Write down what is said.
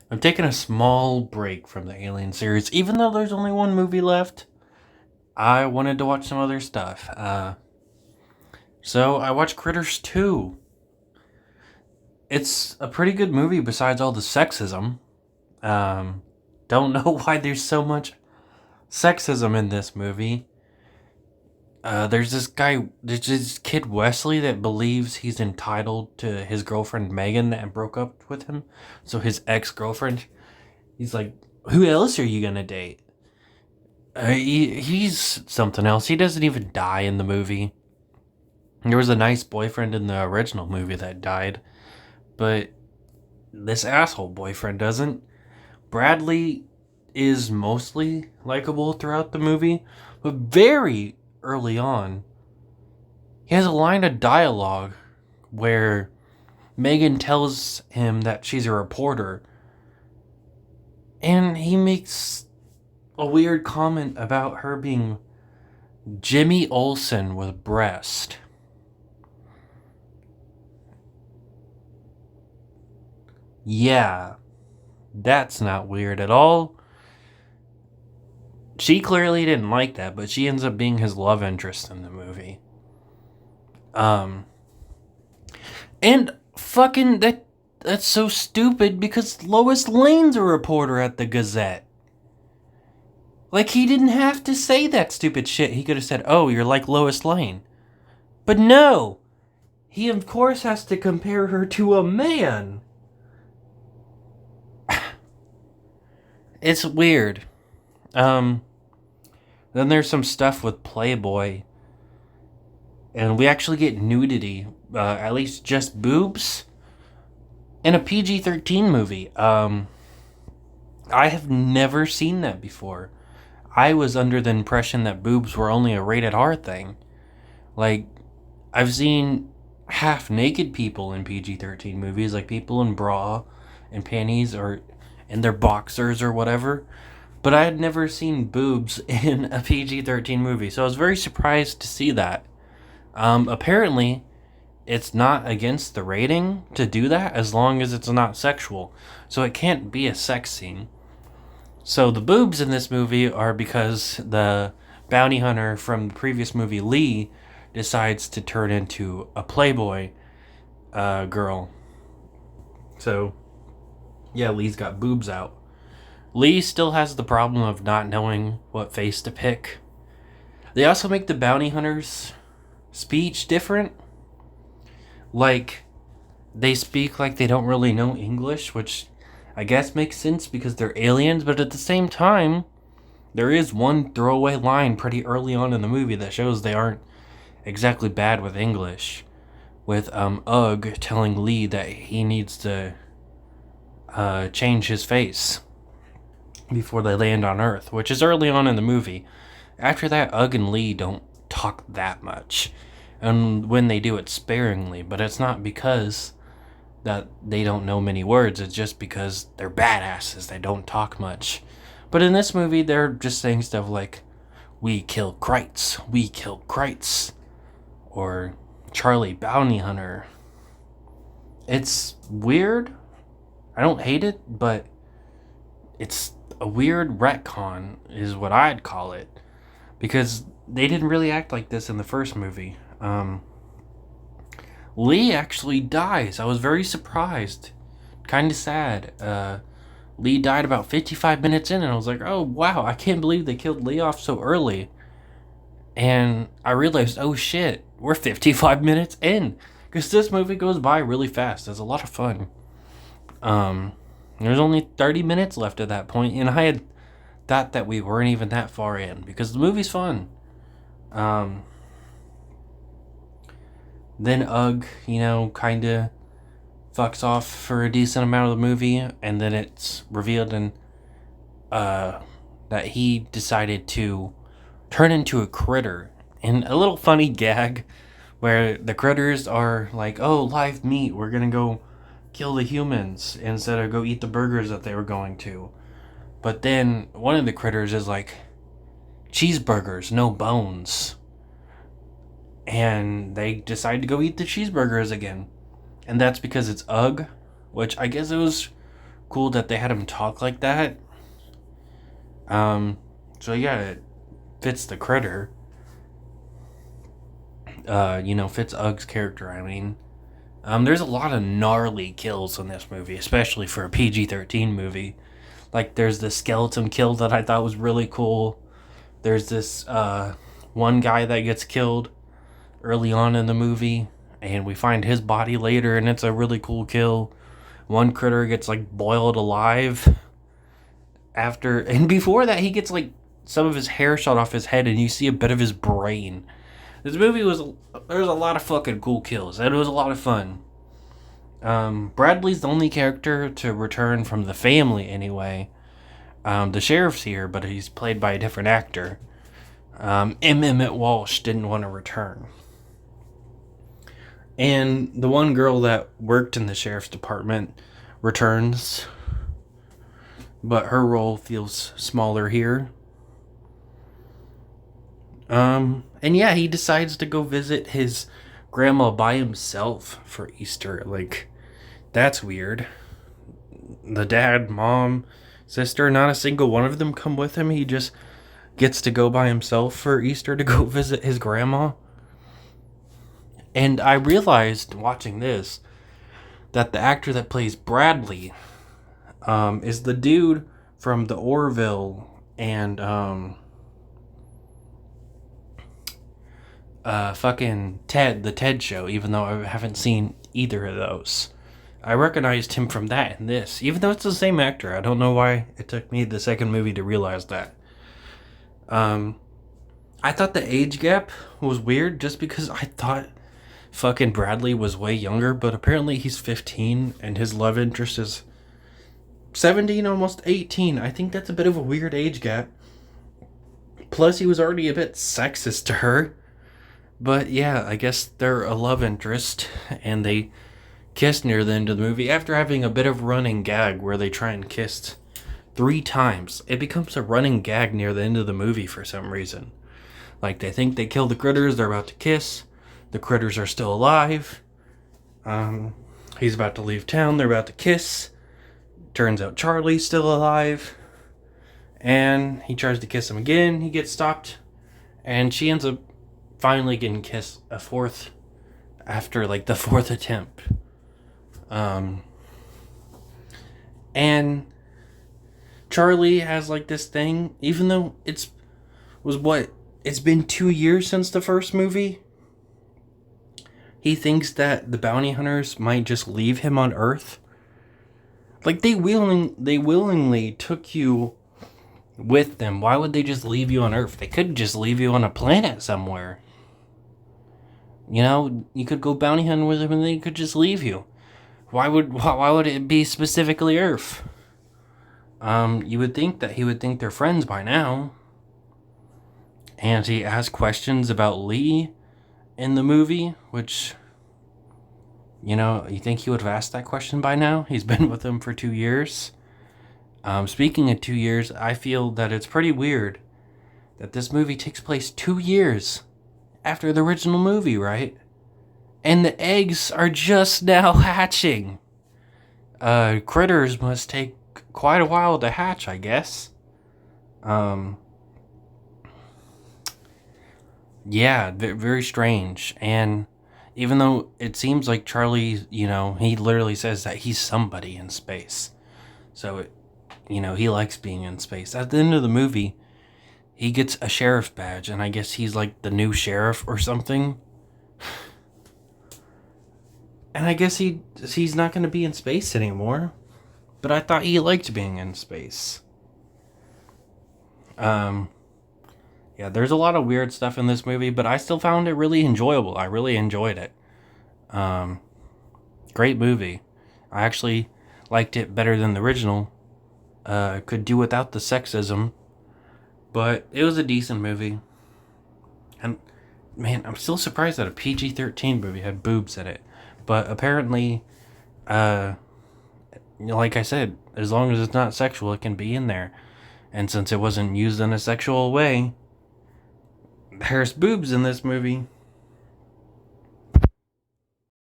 I'm taking a small break from the Alien series, even though there's only one movie left. I wanted to watch some other stuff. So I watched Critters 2. It's a pretty good movie besides all the sexism. Um, don't know why there's so much sexism in this movie. There's this kid Wesley that believes he's entitled to his girlfriend Megan that broke up with him. So his ex girlfriend, he's like, who else are you gonna date? He's something else. He doesn't even die in the movie. There was a nice boyfriend in the original movie that died, but this asshole boyfriend doesn't. Bradley is mostly likable throughout the movie, but very early on, he has a line of dialogue where Megan tells him that she's a reporter, and he makes a weird comment about her being Jimmy Olsen with breast. Yeah, that's not weird at all. She clearly didn't like that, but she ends up being his love interest in the movie. Um, and fucking that's so stupid because Lois Lane's a reporter at the Gazette. Like, he didn't have to say that stupid shit. He could have said, "Oh, you're like Lois Lane." But no! He, of course, has to compare her to a man. It's weird. Um, then there's some stuff with Playboy. And we actually get nudity. At least just boobs. In a PG-13 movie. I have never seen that before. I was under the impression that boobs were only a rated R thing. Like, I've seen half naked people in PG-13 movies, like people in bra and panties or in their boxers or whatever. But I had never seen boobs in a PG-13 movie, so I was very surprised to see that. Apparently, it's not against the rating to do that as long as it's not sexual. So it can't be a sex scene. So the boobs in this movie are because the bounty hunter from the previous movie, Lee, decides to turn into a Playboy girl. So, yeah, Lee's got boobs out. Lee still has the problem of not knowing what face to pick. They also make the bounty hunter's speech different. Like, they speak like they don't really know English, which I guess makes sense because they're aliens, but at the same time, there is one throwaway line pretty early on in the movie that shows they aren't exactly bad with English. With Ugg telling Lee that he needs to change his face before they land on Earth, which is early on in the movie. After that, Ugg and Lee don't talk that much. And when they do, it's sparingly, but it's not because that they don't know many words, it's just because they're badasses, they don't talk much. But in this movie, they're just saying stuff like, we kill Kreitz, we kill Kreitz, or Charlie Bounty Hunter. It's weird. I don't hate it, but it's a weird retcon, is what I'd call it. Because they didn't really act like this in the first movie. Lee actually dies. I was very surprised. Kind of sad. Lee died about 55 minutes in, and I was like, oh, wow, I can't believe they killed Lee off so early. And I realized, oh shit, we're 55 minutes in. Because this movie goes by really fast. It's a lot of fun. There's only 30 minutes left at that point, and I had thought that we weren't even that far in, because the movie's fun. Then Ugg, kind of fucks off for a decent amount of the movie, and then it's revealed that he decided to turn into a critter. And a little funny gag where the critters are like, oh, live meat, we're gonna go kill the humans instead of go eat the burgers that they were going to. But then one of the critters is like, cheeseburgers, no bones. And they decide to go eat the cheeseburgers again. And that's because it's Ugg, which I guess it was cool that they had him talk like that. So yeah, it fits the critter. Fits Ugg's character, I mean. There's a lot of gnarly kills in this movie, especially for a PG-13 movie. Like, there's the skeleton kill that I thought was really cool. There's this one guy that gets killed early on in the movie, and we find his body later, and it's a really cool kill. One critter gets, like, boiled alive after, and before that, he gets, like, some of his hair shot off his head, and you see a bit of his brain. This movie there's a lot of fucking cool kills, and it was a lot of fun. Bradley's the only character to return from the family, anyway. The sheriff's here, but he's played by a different actor. Emmett Walsh didn't want to return. And the one girl that worked in the sheriff's department returns, but her role feels smaller here. And yeah, he decides to go visit his grandma by himself for Easter. Like, that's weird. The dad, mom, sister, not a single one of them come with him. He just gets to go by himself for Easter to go visit his grandma. And I realized watching this that the actor that plays Bradley is the dude from the Orville and fucking Ted, the Ted Show, even though I haven't seen either of those. I recognized him from that and this, even though it's the same actor. I don't know why it took me the second movie to realize that. I thought the age gap was weird just because I thought fucking Bradley was way younger, but apparently he's 15 and his love interest is 17, almost 18. I think that's a bit of a weird age gap. Plus, he was already a bit sexist to her. But yeah, I guess they're a love interest, and they kiss near the end of the movie after having a bit of running gag where they try and kiss 3 times. It becomes a running gag near the end of the movie for some reason. Like, they think they killed the critters, they're about to kiss, the critters are still alive, he's about to leave town, they're about to kiss, turns out Charlie's still alive, and he tries to kiss him again, he gets stopped, and she ends up finally getting kissed a 4th after like the 4th attempt. And Charlie has like this thing, even though it's been 2 years since the first movie. He thinks that the bounty hunters might just leave him on Earth. Like, they willingly took you with them. Why would they just leave you on Earth? They could just leave you on a planet somewhere. You know, you could go bounty hunting with them and they could just leave you. Why would it be specifically Earth? You would think that he would think they're friends by now. And he asked questions about Lee in the movie, which, you think he would have asked that question by now? He's been with them for 2 years. Speaking of 2 years, I feel that it's pretty weird that this movie takes place 2 years after the original movie, right? And the eggs are just now hatching. Critters must take quite a while to hatch, I guess. Yeah, very strange. And even though it seems like Charlie, he literally says that he's somebody in space. So, he likes being in space. At the end of the movie, he gets a sheriff badge, and I guess he's like the new sheriff or something. And I guess he's not going to be in space anymore. But I thought he liked being in space. Yeah, there's a lot of weird stuff in this movie, but I still found it really enjoyable. I really enjoyed it. Great movie. I actually liked it better than the original. Could do without the sexism. But it was a decent movie. And, man, I'm still surprised that a PG-13 movie had boobs in it. But apparently, like I said, as long as it's not sexual, it can be in there. And since it wasn't used in a sexual way, there's boobs in this movie.